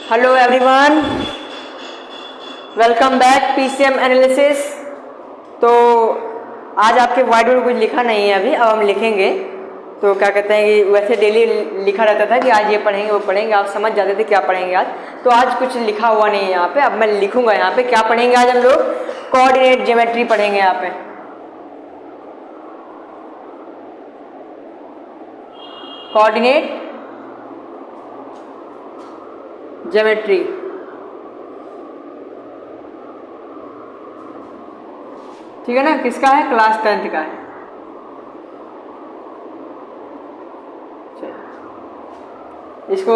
Hello everyone, welcome back PCM analysis. तो आज आपके वाइट बोर्ड कुछ लिखा नहीं है अभी, अब हम लिखेंगे। तो क्या कहते हैं कि वैसे डेली लिखा रहता था कि आज ये पढ़ेंगे वो पढ़ेंगे, आप समझ जाते थे क्या पढ़ेंगे आज। तो आज कुछ लिखा हुआ नहीं है यहाँ पे, अब मैं लिखूंगा यहाँ पे क्या पढ़ेंगे आज हम लोग। कोऑर्डिनेट ज्योमेट्री पढ़ेंगे यहाँ पे। कोऑर्डिनेट ज्योमेट्री, ठीक है ना। किसका है? क्लास 10th का है। इसको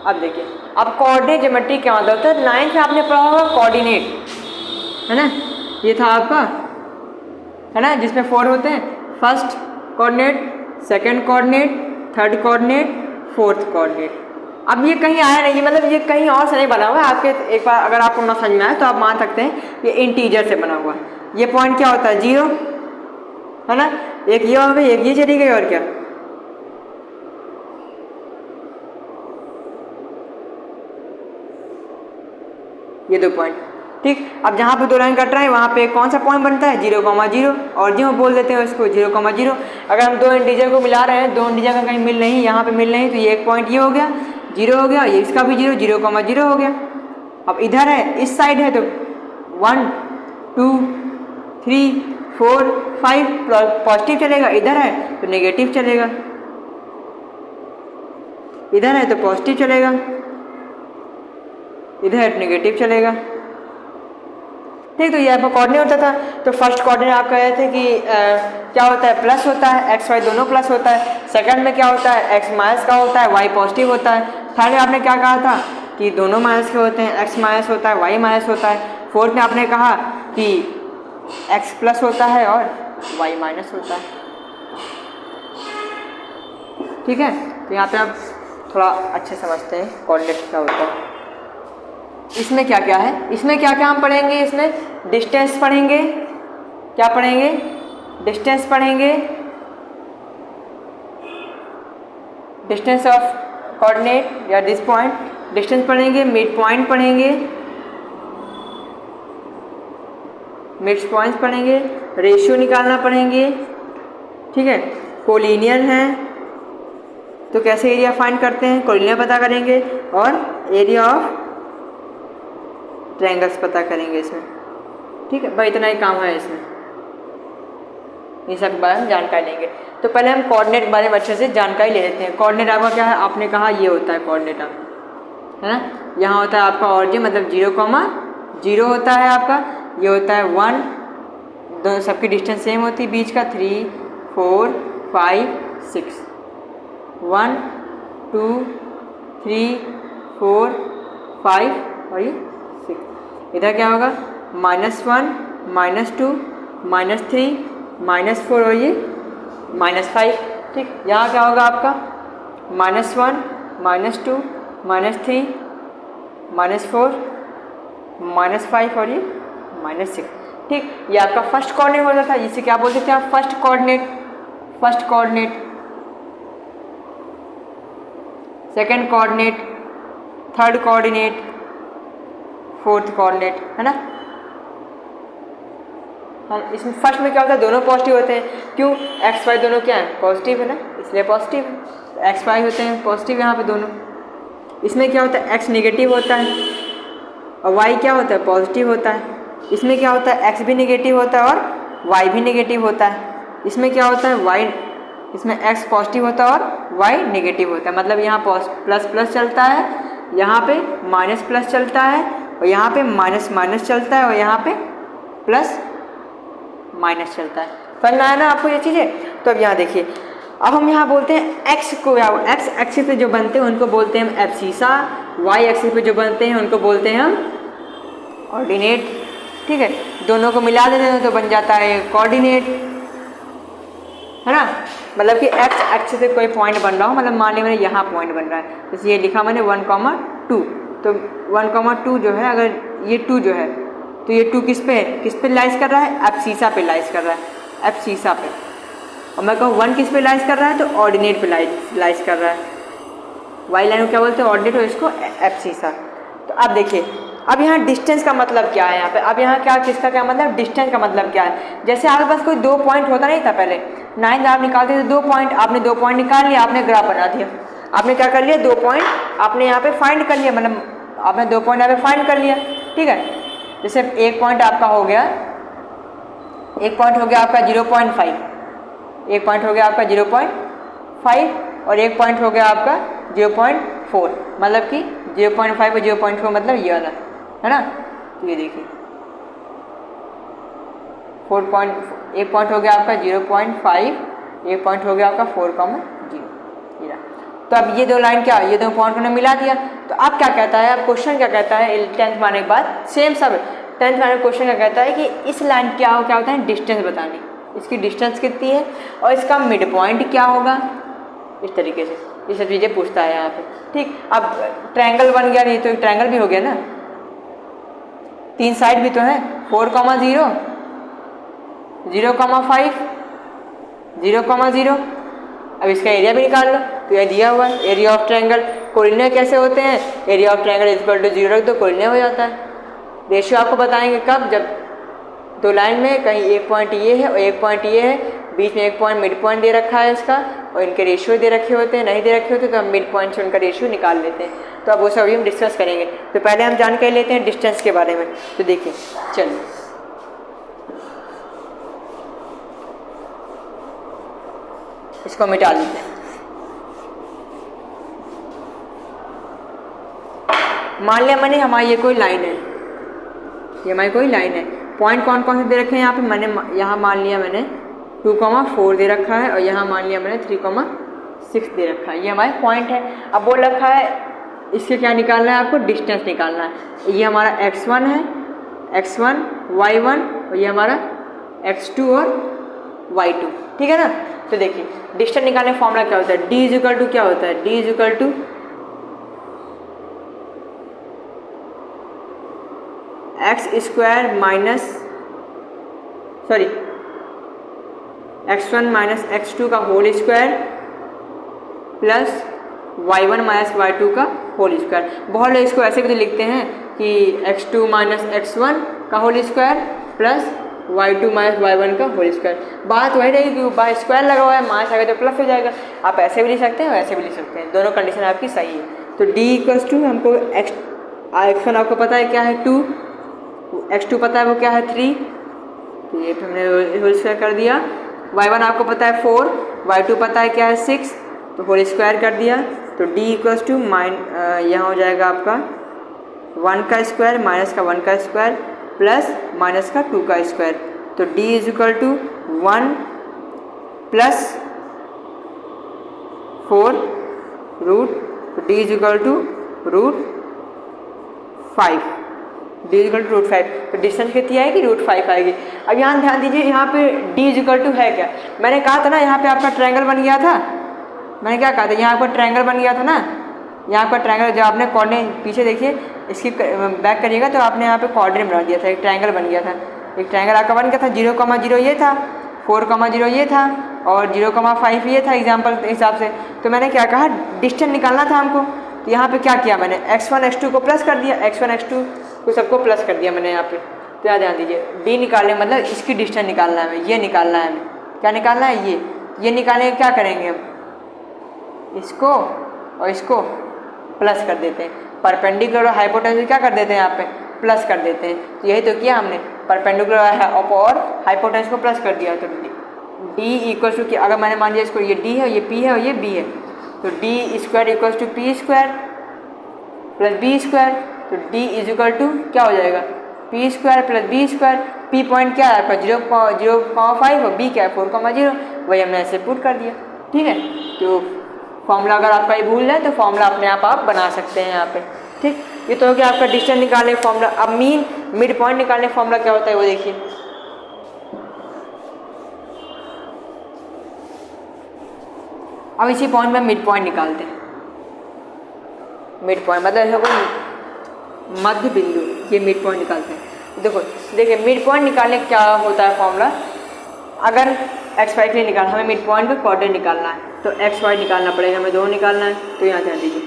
अब देखिए, अब कोऑर्डिनेट ज्योमेट्री क्या होता है। 9th में आपने पढ़ा होगा कोऑर्डिनेट, है ना। ये था आपका, है ना, जिसमें 4 होते हैं। First coordinate, second coordinate, third coordinate, fourth coordinate. अब ये कहीं आया नहीं, मतलब ये कहीं और से नहीं बना हुआ है आपके। एक बार अगर आपको ना समझ में आए तो आप मान सकते हैं ये इंटीजर से बना हुआ है। ये पॉइंट क्या होता है? 0, है ना। एक ये हो गई, एक ये चली गई, और क्या? ये 2 पॉइंट, ठीक। अब जहाँ पे 2 लाइन कट रहा है वहाँ पे कौन सा पॉइंट बनता है? 0,0, और जो बोल देते हैं उसको 0,0। अगर हम 2 इंटीजर को मिला रहे हैं, 2 इंटीजर का कहीं मिल नहीं, यहाँ पे मिल नहीं, तो ये एक पॉइंट ये हो गया 0 हो गया, ये इसका भी 0,0 हो गया। अब इधर है, इस साइड है, तो 1 2 3 4 5 पॉजिटिव चलेगा, इधर है तो नेगेटिव चलेगा, इधर है तो पॉजिटिव चलेगा, इधर है तो नेगेटिव चलेगा, ठीक। तो ये आपका कोऑर्डिनेट होता था। तो फर्स्ट कोऑर्डिनेट आप कह रहे थे कि क्या होता है? प्लस होता है, एक्स वाई दोनों प्लस होता है। सेकंड में क्या होता है? एक्स माइनस का होता है, वाई पॉजिटिव होता है। थर्ड में आपने क्या कहा था कि दोनों माइनस के होते हैं, एक्स माइनस होता है, वाई माइनस होता है। फोर्थ में आपने कहा कि एक्स प्लस होता है और वाई माइनस होता है, ठीक है। तो यहाँ पे आप थोड़ा अच्छे समझते हैं कोऑर्डिनेट क्या होता है। इसमें क्या क्या है? इसमें क्या क्या हम पढ़ेंगे? इसमें डिस्टेंस पढ़ेंगे। क्या पढ़ेंगे? डिस्टेंस पढ़ेंगे, डिस्टेंस ऑफ कोऑर्डिनेट या दिस पॉइंट, डिस्टेंस पढ़ेंगे। मिड पॉइंट पढ़ेंगे, मिड पॉइंट्स पढ़ेंगे। रेशियो निकालना पढ़ेंगे, ठीक है। कोलिनियर है तो कैसे एरिया फाइंड करते हैं, कोलिनियर पता करेंगे। और एरिया ऑफ ट्रायंगल्स पता करेंगे इसमें, ठीक है भाई। इतना ही काम है इसमें, इन सब के बारे में जानकारी लेंगे। तो पहले हम कोऑर्डिनेट के बारे में अच्छे से जानकारी ले लेते हैं। कोऑर्डिनेट आपका क्या है? आपने कहा ये होता है कोऑर्डिनेट, है ना। यहाँ होता है आपका ऑरिजिन, मतलब 0,0 होता है आपका। ये होता है 1, दोनों सबकी डिस्टेंस सेम होती है, बीच का 3 4 5 6, 1 2 3 4 5 और ये 6। इधर क्या होगा? -1 -2 -3 -4 और ये -5, ठीक। यहाँ क्या होगा आपका? -1 -2 -3 -4 -5 और ये -6, ठीक। ये आपका फर्स्ट कोऑर्डिनेट होता था, इसे क्या बोलते थे आप? First coordinate. First coordinate, second coordinate, third coordinate, fourth coordinate, है ना। इसमें फर्स्ट में क्या होता है? दोनों पॉजिटिव होते हैं। क्यों? एक्स वाई दोनों क्या है? पॉजिटिव है ना, इसलिए पॉजिटिव है। एक्स वाई होते हैं पॉजिटिव यहाँ पे दोनों। इसमें क्या होता है? एक्स नेगेटिव होता है और वाई क्या होता है? पॉजिटिव होता है। इसमें क्या होता है? एक्स भी नेगेटिव होता है और वाई भी नेगेटिव होता है। इसमें क्या होता है? वाई, इसमें एक्स पॉजिटिव होता है और वाई नेगेटिव होता है। मतलब यहाँ प्लस प्लस चलता है, यहाँ पे माइनस प्लस चलता है, और यहाँ पे माइनस माइनस चलता है, और यहाँ पे प्लस माइनस चलता है। समझ में आया ना आपको ये चीज़ें? तो अब यहाँ देखिए, अब हम यहाँ बोलते हैं एक्स को, या एक्स एक्सिस पे जो बनते हैं उनको बोलते हैं हम एब्सीसा। वाई एक्सिस पे जो बनते हैं उनको बोलते हैं हम ऑर्डिनेट, ठीक है। दोनों को मिला देते हैं तो बन जाता है कोऑर्डिनेट, है ना। मतलब कि एक्स एक्सिस से कोई पॉइंट बन रहा हो, मतलब मान लिया मैंने यहाँ पॉइंट बन रहा है, जैसे ये लिखा मैंने 1,2, तो 1,2 जो है, अगर ये 2 जो है तो ये 2 किस पे लाइज कर रहा है? एब्सीसा पे लाइज कर रहा है, एब्सीसा पे। और मैं कहूँ 1 किस पे लाइज कर रहा है? तो ऑर्डिनेट पे लाइज कर रहा है। वाई लाइन को क्या बोलते हैं, ऑर्डिनेट, और इसको एब्सिसा। तो अब देखिए, अब यहाँ डिस्टेंस का मतलब क्या है यहाँ पे, अब यहाँ क्या, किसका क्या मतलब, डिस्टेंस का मतलब क्या है। जैसे आपके पास कोई 2 पॉइंट होता नहीं था पहले, 9 आप निकालते थे 2 पॉइंट, आपने 2 पॉइंट निकाल लिया, आपने ग्राफ बना दिया। आपने क्या कर लिया, 2 पॉइंट आपने यहाँ पे फाइंड कर लिया, मतलब आपने 2 पॉइंट यहाँ पे फाइंड कर लिया, ठीक है। जैसे एक पॉइंट आपका हो गया, एक पॉइंट हो गया आपका 0.5, एक पॉइंट हो गया आपका 0.5 और एक पॉइंट हो गया आपका 0.4, मतलब कि 0.5 और 0.4 मतलब ये वाला है ना। तो ये देखिए एक पॉइंट हो गया आपका 0.5, एक पॉइंट हो गया आपका 4,0। तो अब ये दो लाइन क्या, ये दो पॉइंट ने मिला दिया। तो अब क्या कहता है, अब क्वेश्चन क्या कहता है 10th माने के बाद, सेम सब 10th माने क्वेश्चन क्या कहता है कि इस लाइन क्या होता है, डिस्टेंस बतानी, इसकी डिस्टेंस कितनी है और इसका मिड पॉइंट क्या होगा, इस तरीके से ये सब चीज़ें पूछता है यहाँ पे, ठीक। अब ट्रायंगल बन गया, ये तो ट्रायंगल भी हो गया ना, 3 साइड भी तो है, 4,0, 0,5, 0,0। अब इसका एरिया भी निकाल लो, तो ये दिया हुआ है एरिया ऑफ ट्रायंगल। कोऑर्डिनेट कैसे होते हैं, area of triangle equal to 0 रख दो, कोऑर्डिनेट हो जाता है। रेशियो आपको बताएंगे कब, जब दो लाइन में कहीं एक पॉइंट ये है और एक पॉइंट ये है, बीच में एक पॉइंट मिड पॉइंट दे रखा है इसका, और इनके रेशियो दे रखे होते हैं, नहीं दे रखे होते तो हम मिड पॉइंट से उनका रेशियो निकाल लेते हैं। तो अब वो सब हम डिस्कस करेंगे। तो पहले हम जानकारी लेते हैं डिस्टेंस के बारे में। तो देखिए चलिए, इसको मिटा देते हैं। मान लिया मैंने हमारी ये कोई लाइन है, ये हमारी कोई लाइन है, पॉइंट कौन कौन से दे रखे हैं यहाँ पे, मैंने यहाँ मान लिया मैंने 2,4 दे रखा है और यहाँ मान लिया मैंने 3,6 दे रखा है, ये हमारे पॉइंट है। अब बोल रखा है इसके क्या निकालना है, आपको डिस्टेंस निकालना है। ये हमारा x1 है, x1 y1 और ये हमारा x2 और y2, ठीक है ना। तो देखिए डिस्टेंस निकालने का फॉर्मूला क्या होता है, d इक्वल टू क्या होता है, d equal to x² minus x1 minus x2 का whole square plus y1 minus y2 का होल स्क्वायर। बहुत लोग इसको ऐसे भी तो लिखते हैं कि x2 माइनस x1 का whole square plus y2 minus y1 का होल स्क्वायर। बात वही रहेगी कि बाय स्क्वायर लगा हुआ है, माइनस आएगा तो प्लस हो जाएगा। आप ऐसे भी लिख सकते हैं और ऐसे भी लिख सकते हैं, दोनों कंडीशन आपकी सही है। तो d इक्वल्स टू हमको x1 आपको पता है क्या है 2, x2 पता है वो क्या है 3, तो ये हमने होल स्क्वायर कर दिया। y1 आपको पता है 4, y2 पता है क्या है 6, तो होल स्क्वायर कर दिया। तो d इक्वल्स टू यहाँ हो जाएगा आपका 1 का स्क्वायर माइनस का 1 का स्क्वायर प्लस माइनस का 2 का स्क्वायर। तो d is equal to 1 plus 4 root, तो d is equal to √5, d is equal to √5। तो डिस्टेंस कितनी आएगी, √5 आएगी। अब यहाँ ध्यान दीजिए, यहाँ पे d इज इक्वल टू है क्या, मैंने कहा था ना यहाँ पे आपका ट्रायंगल बन गया था, मैंने क्या कहा था यहाँ पर ट्रायंगल बन गया था ना, यहाँ पर ट्रायंगल जो आपने कोऑर्डिनेट पीछे देखिए इसकी बैक करिएगा तो आपने यहाँ पे कोऑर्डिनेट बना दिया था, एक ट्रायंगल बन गया था, एक ट्रायंगल आपका बन गया था। 0,0 ये था, 4,0 ये था और 0,5 ये था एग्जाम्पल के हिसाब से। तो मैंने क्या कहा, डिस्टेंस निकालना था हमको। तो यहाँ पे क्या किया मैंने, x1 x2 को प्लस कर दिया, x1 x2 को सबको प्लस कर दिया मैंने यहाँ पे। तो याद ध्यान दीजिए d निकालने मतलब इसकी डिस्टेंस निकालना है हमें, ये निकालना है हमें, क्या निकालना है, ये निकालने क्या करेंगे हम, इसको और इसको प्लस कर देते हैं, परपेंडिकुलर और हाइपोटेन्यूस क्या कर देते हैं यहाँ पे प्लस कर देते हैं। तो यही तो किया हमने, परपेंडिकुलर और हाइपोटेन्यूस को प्लस कर दिया। तो d इक्वल टू, अगर मैंने मान लिया इसको ये d है, ये p है और ये b है, तो d square equal to p square plus b square. तो d इज इक्वल टू क्या हो जाएगा, p square plus b square. p point क्या है आपका 0,5 और b क्या है 4,0, वही हमने ऐसे पुट कर दिया, ठीक है। तो फॉर्मूला अगर आपका ये भूल जाए तो फॉर्मूला अपने आप बना सकते हैं यहाँ पे, ठीक। ये तो हो गया आपका डिस्टेंस निकालने फॉर्मूला। अब मिड पॉइंट निकालने फॉर्मूला क्या होता है वो देखिए। अब इसी पॉइंट में मिड पॉइंट निकालते हैं। मिड पॉइंट मतलब ऐसा कोई मध्य बिंदु, ये मिड पॉइंट निकालते हैं। देखिए मिड पॉइंट निकालने क्या होता है फॉर्मूला, अगर एक्स वाई के लिए निकालना, हमें मिड पॉइंट पे कोऑर्डिनेट निकालना है तो एक्स वाई निकालना पड़ेगा, हमें दोनों निकालना है। तो यहाँ ध्यान दीजिए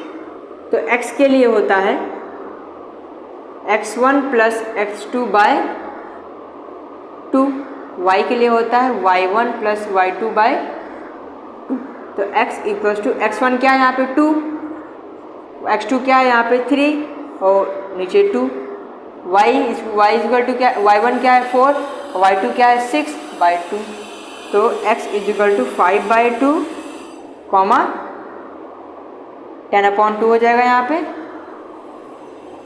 तो x के लिए होता है x1 plus x2 bye 2, y के लिए होता है y1 प्लस y2 बाय 2। तो x इक्वल्स टू x1 क्या है यहाँ पे 2, x2 क्या है यहाँ पे 3 और नीचे 2, y इक्वल टू क्या, y1 क्या है 4, y2 क्या है 6 बाई 2। तो x equal to 5 by 2 comma 10/2 हो जाएगा यहाँ पे,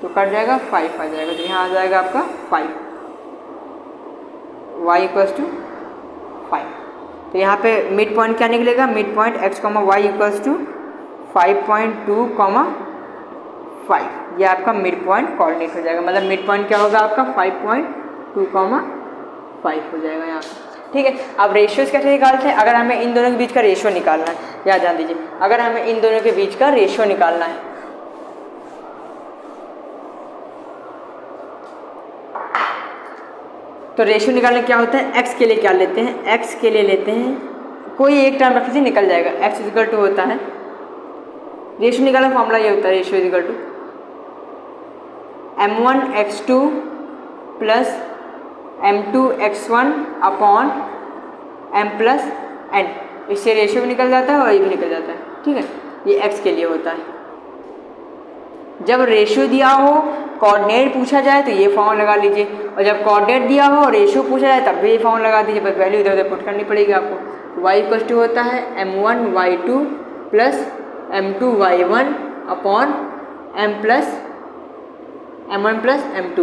तो कट जाएगा 5 आ जाएगा, तो यहाँ आ जाएगा आपका 5, y इक्वल्स टू 5। तो यहाँ पे मिड पॉइंट क्या निकलेगा, mid point x comma y equals to 5.2 comma 5, ये आपका मिड पॉइंट कोऑर्डिनेट हो जाएगा। मतलब मिड पॉइंट क्या होगा आपका 5.2 कॉमा 5 हो जाएगा यहाँ पे। ठीक है, अब रेशियोज कैसे निकालते हैं, अगर हमें इन दोनों के बीच का रेशियो निकालना है, याद जान दीजिए, अगर हमें इन दोनों के बीच का रेशियो निकालना है तो रेशियो निकालने क्या होता है, x के लिए क्या लेते हैं, x के लिए लेते हैं कोई एक टर्म रख लीजिए, निकल जाएगा। x इक्वल टू होता है, रेशियो निकालने का फॉर्मूला ये होता है, ratio equal to m1x2 plus m2x1 upon m plus n। इससे रेशियो भी निकल जाता है और ये भी निकल जाता है। ठीक है, ये x के लिए होता है। जब रेशियो दिया हो, कोऑर्डिनेट पूछा जाए तो ये फॉर्मूला लगा लीजिए, और जब कोऑर्डिनेट दिया हो और रेशियो पूछा जाए तब भी ये फॉर्मूला लगा दीजिए, बस वैल्यू इधर उधर पुट करनी पड़ेगी आपको। y इक्वल टू होता है m1y2 plus m2y1 upon m plus m1 plus m2,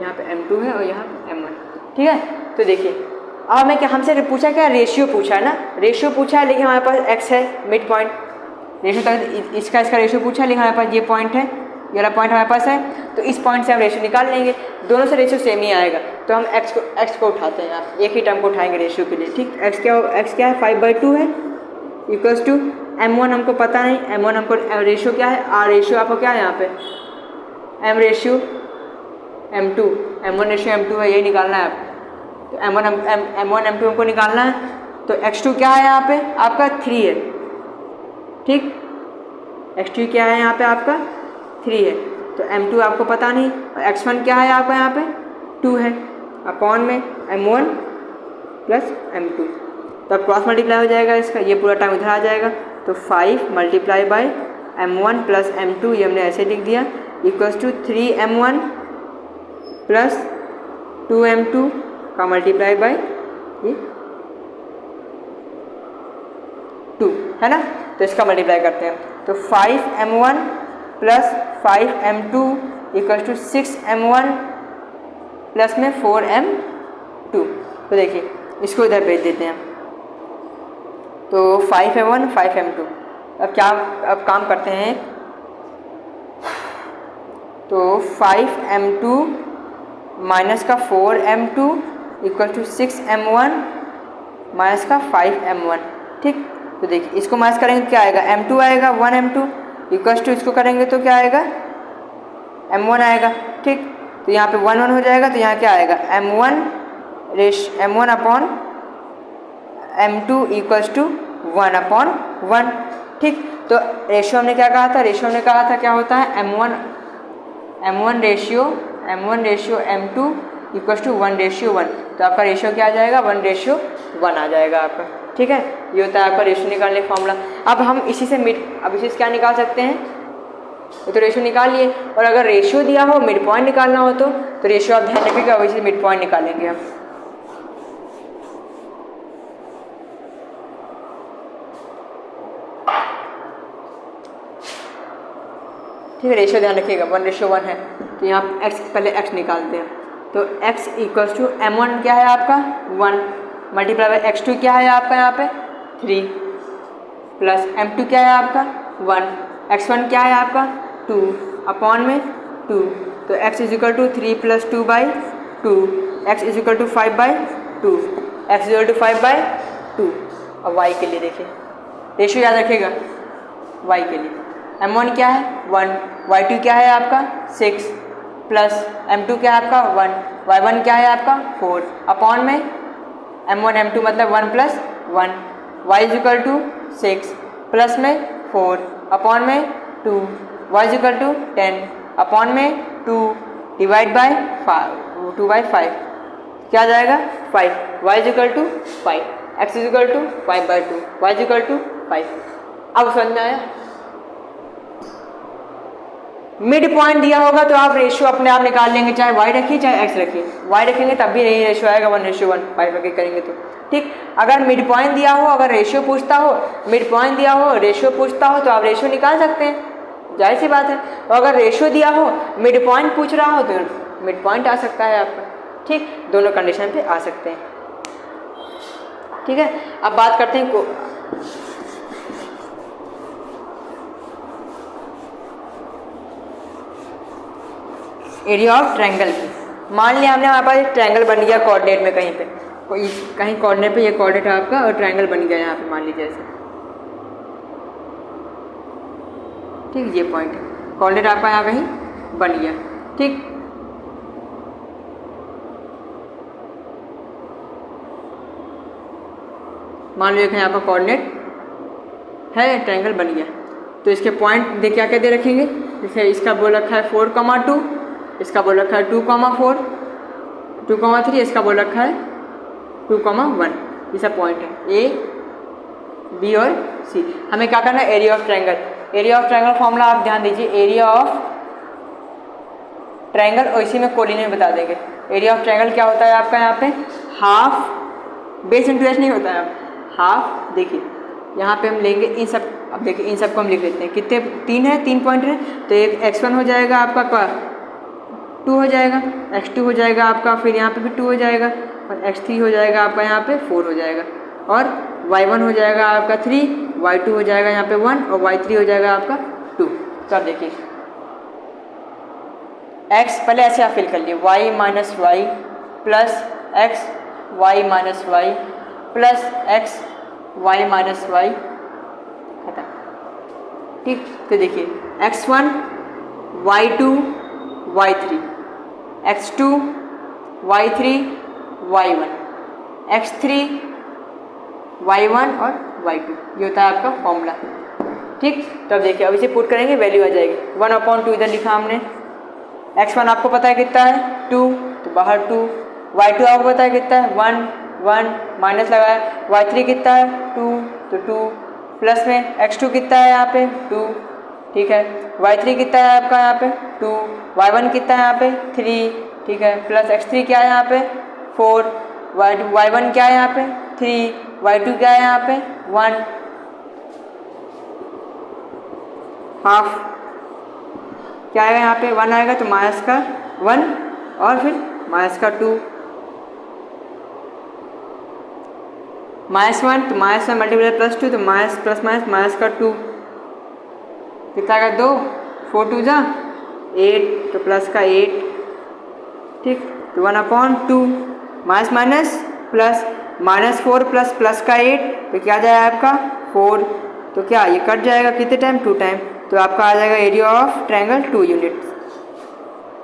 यहाँ पे m2 है और यहाँ पे m1। ठीक है, तो देखिए अब हमें क्या, हमसे पूछा क्या, रेशियो पूछा है ना, रेशियो पूछा है, लेकिन हमारे पास x है मिड पॉइंट, रेशियो तक इसका रेशियो पूछा है, लेकिन हमारे पास ये पॉइंट है, ये वाला पॉइंट हमारे पास है, तो इस पॉइंट से हम रेशियो निकाल लेंगे। दोनों से रेशियो सेम ही आएगा, तो हम x को उठाते हैं, आप एक ही टर्म को उठाएंगे रेशियो के लिए। ठीक, x क्या है 5/2 है, इक्वल्स टू m1 हमको पता नहीं, m1 हमको रेशियो क्या है, r रेशियो आपको क्या है यहाँ पे m ratio m2, m1 ratio m2 है, यही निकालना है आपको। तो m1 m2 हमको निकालना है, तो x2 क्या है यहाँ पे आपका 3 है। ठीक, x2 क्या है यहाँ पे आपका 3 है, तो m2 आपको पता नहीं, और x1 क्या है आपका यहाँ पे 2 है, अपॉन में m1 प्लस m2, तो अब क्रॉस मल्टीप्लाई हो जाएगा इसका, ये पूरा टाइम इधर आ जाएगा, तो 5 multiply by m1 plus m2, ये हमने ऐसे लिख दिया, equals to 3m1 plus 2m2 का मल्टीप्लाई बाई ये 2 है ना, तो इसका मल्टीप्लाई करते हैं, तो 5m1 plus 5m2 equals to 6m1 plus में 4m2। तो देखिए इसको इधर भेज देते हैं, तो 5m1 5m2। अब काम करते हैं, तो 5m2 माइनस का 4m2 equal to 6m1 minus का 5m1। ठीक, तो देखिए इसको माइनस करेंगे क्या आएगा, m2 आएगा 1m2 इक्वल्स टू इसको करेंगे तो क्या आएगा m1 आएगा। ठीक, तो यहाँ पे 1 1 हो जाएगा, तो यहाँ क्या आएगा m1 upon m2 equals to 1 upon 1। ठीक, तो रेशियो हमने क्या कहा था, रेशियो हमने कहा था क्या होता है m1 ratio m2 equals to 1:1, तो आपका रेशियो क्या आ जाएगा 1:1 आ जाएगा आपका। ठीक है, ये होता है आपका रेशियो निकालने का फॉर्मूला। अब हम इसी से इसी से क्या निकाल सकते हैं, तो रेशियो निकाल लिए, और अगर रेशियो दिया हो मिड पॉइंट निकालना हो तो रेशियो आप ध्यान रखिएगा, वैसे मिड पॉइंट निकालेंगे हम। ठीक है, रेशियो ध्यान रखिएगा 1:1 है, तो यहाँ x पहले x निकालते हैं, तो x इक्वल्स टू m1 क्या है आपका 1 मल्टीप्लाई बाई x2 क्या है आपका यहाँ पे 3 प्लस m2 क्या है आपका 1, x1 क्या है आपका 2 अपॉन में 2, तो x is equal to 3 plus 2 by 2, x is equal to 5 by 2, x is equal to 5 by 2। और y के लिए देखिए रेशियो याद रखिएगा, y के लिए m1 क्या है 1, y2 क्या है आपका 6 प्लस m2 क्या है आपका 1, y1 क्या है आपका 4 अपॉन में m1 m2 मतलब 1 plus 1, y is equal to 6 plus में 4 अपॉन में 2, y is equal to 10 upon में 2 डिवाइड बाय 2/5 क्या आ जाएगा 5, y is equal to 5, x is equal to 5/2, y is equal to 5। अब समझ में आया? मिड पॉइंट दिया होगा तो आप रेशियो अपने आप निकाल लेंगे, चाहे y रखिए चाहे x रखिए, y रखेंगे तब भी यही रेशियो आएगा 1:1, 5 रख के करेंगे तो ठीक। अगर मिड पॉइंट दिया हो, अगर रेशियो पूछता हो, मिड पॉइंट दिया हो, रेशियो पूछता हो तो आप रेशियो निकाल सकते हैं, जाहिर सी बात है। और अगर रेशियो दिया हो, मिड पॉइंट पूछ रहा हो तो मिड पॉइंट आ सकता है आपका, ठीक। दोनों कंडीशन पे आ सकते हैं, ठीक है। अब बात करते हैं एरिया ऑफ ट्रायंगल की। मान लिया हमने हमारे पास एक ट्रायंगल बन गया कोऑर्डिनेट में, कहीं पे कहीं कोऑर्डिनेट पे ये कोऑर्डिनेट है आपका और ट्रायंगल बन गया यहाँ पे, मान लीजिए ऐसे, ठीक। ये पॉइंट है, कोऑर्डिनेट आपका यहाँ कहीं बन गया, ठीक। मान लीजिए यहाँ पर कोऑर्डिनेट है, ट्रायंगल बन गया, तो इसके पॉइंट दे क्या क्या दे रखेंगे। जैसे इसका बोल रखा है 4,2, इसका बोल रखा है 2,4, 2,3, इसका बोल रखा है 2,1। ये सब पॉइंट है ए, बी और सी। हमें क्या करना है, area of triangle. Area of triangle formula आप ध्यान दीजिए, एरिया ऑफ ट्रायंगल, और इसी में कोऑर्डिनेट बता देंगे। एरिया ऑफ ट्रायंगल क्या होता है आपका यहाँ पे, हाफ बेस इंटू एच नहीं होता है, हाफ। देखिए यहाँ पे हम लेंगे इन सब, अब देखिए इन सब को हम लिख लेते हैं, कितने 3 है, 3 पॉइंट है, तो एक x1 हो जाएगा आपका 2 हो जाएगा, x2 हो जाएगा आपका, फिर यहाँ पे भी 2 हो जाएगा, और x3 हो जाएगा आपका यहाँ पे 4 हो जाएगा, और y1 हो जाएगा आपका 3, y2 हो जाएगा यहाँ पे 1, और y3 हो जाएगा आपका 2। तो अब देखिए x पहले ऐसे आप फिल कर लिए, y minus y plus x, y minus y plus x, y minus y, खत्म, ठीक। तो देखिए x1, y2, y3, x2, y3, y1, x3, y1 और y2, ये होता है आपका फॉर्मूला, ठीक। तो अब देखिए अब इसे पुट करेंगे, वैल्यू आ जाएगी 1/2, इधर लिखा हमने। x1 आपको पता है कितना है 2, तो बाहर 2, y2 आपको पता है कितना है 1, 1 माइनस लगाया, y3 कितना है 2, तो 2, प्लस में x2 कितना है यहाँ पे 2, ठीक है, y3 कितना है आपका यहाँ पे 2, y1 कितना है यहाँ पे 3, ठीक है, प्लस x3 क्या है यहाँ पे 4, y1 क्या है यहाँ पे 3, y2 क्या है यहाँ पे 1, हाफ क्या आएगा यहाँ पे 1 आएगा, तो माइनस का 1 और फिर माइनस का 2, -1 तो -1 मल्टीप्लाई +2, तो माइनस प्लस माइनस माइनस का 2, कितना का 2, 4 2 जा 8, तो प्लस का 8, ठीक। तो 1/2 minus minus plus, -4 plus plus का 8, तो क्या जाएगा आपका 4, तो क्या ये कट जाएगा कितने टाइम 2 टाइम, तो आपका आ जाएगा एरिया ऑफ ट्रायंगल 2 यूनिट्स,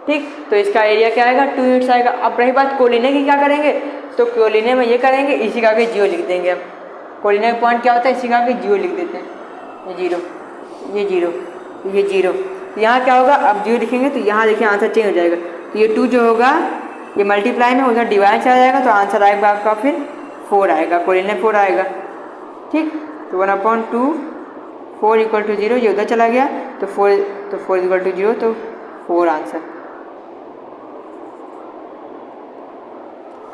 ठीक। तो इसका एरिया क्या आएगा 2 यूनिट्स आएगा। अब रही बात कोऑर्डिनेट की, क्या करेंगे, तो कोऑर्डिनेट में ये करेंगे, इसी का आगे 0 लिख देंगे। अब कोऑर्डिनेट पॉइंट क्या होता है, इसी का आगे 0 लिख देते हैं, ये 0, ये 0, ये 0, तो यहाँ क्या होगा, अब 0 लिखेंगे तो यहाँ देखिए आंसर चेंज हो जाएगा, तो ये 2 जो होगा ये मल्टीप्लाई में उधर डिवाइड चला जाएगा, तो आंसर आएगा आपका फिर 4 आएगा, कोऑर्डिनेट 4 आएगा, ठीक। तो 1/2 4 = 0, ये उधर चला गया, तो 4 = 0, तो 4 आंसर,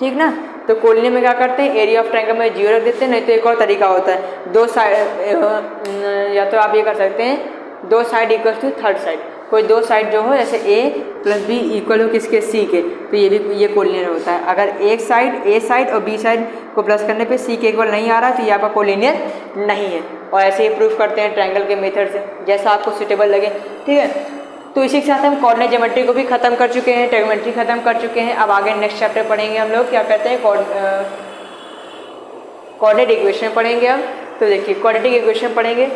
ठीक ना। तो कोऑर्डिनेट में क्या करते हैं, एरिया ऑफ ट्रायंगल में 0 रख देते हैं, नहीं तो एक और तरीका होता है, 2 साइड, या तो आप ये कर सकते हैं 2 side equal to third side, कोई 2 साइड जो हो, जैसे a + b इक्वल हो किसके c के, तो ये कोऑर्डिनेट होता है। अगर एक साइड a साइड और b साइड को प्लस करने पे c के इक्वल नहीं आ रहा, तो ये आपका कोऑर्डिनेट नहीं है। और ऐसे ही प्रूफ करते हैं ट्रायंगल के मेथड से, जैसा आपको सूटेबल लगे, ठीक है। तो इसी के साथ हम कोऑर्डिनेट ज्योमेट्री को भी खत्म कर चुके हैं, ट्रिग्नोमेट्री खत्म कर चुके हैं। अब आगे नेक्स्ट चैप्टर पढ़ेंगे हम लोग, क्या कहते हैं, कोऑर्डिनेट इक्वेशन पढ़ेंगे हम। तो देखिए क्वाड्रेटिक इक्वेशन पढ़ेंगे,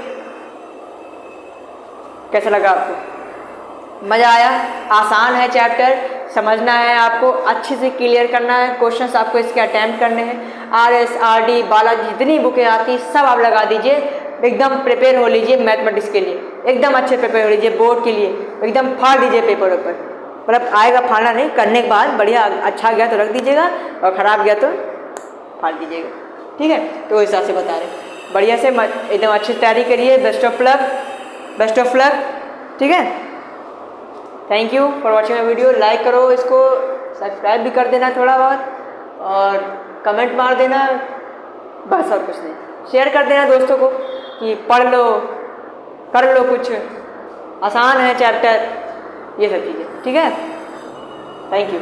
कैसा लगा आपको, मज़ा आया? आसान है चैप्टर, समझना है आपको, अच्छे से क्लियर करना है, क्वेश्चंस आपको इसके अटैम्प्ट करने हैं। RS RD बालाजी जितनी बुकें आती सब आप लगा दीजिए, एकदम प्रिपेयर हो लीजिए मैथमेटिक्स के लिए, एकदम अच्छे प्रिपेयर हो लीजिए बोर्ड के लिए, एकदम फाड़ दीजिए पेपर ऊपर, मतलब आएगा फाड़ना नहीं, करने के बाद बढ़िया अच्छा गया तो रख दीजिएगा और ख़राब गया तो फाड़ दीजिएगा, ठीक है। तो उस हिसाब से बता रहे हैं, बढ़िया से एकदम अच्छी तैयारी करिए। बेस्ट ऑफ लक, ठीक है। Thank you for watching my video. Like करो इसको, सब्सक्राइब भी कर देना थोड़ा बहुत, और कमेंट मार देना, बस और कुछ नहीं। शेयर कर देना दोस्तों को कि पढ़ लो, कर लो, कुछ आसान है चैप्टर, ये सब चीज़ें, ठीक है। Thank you.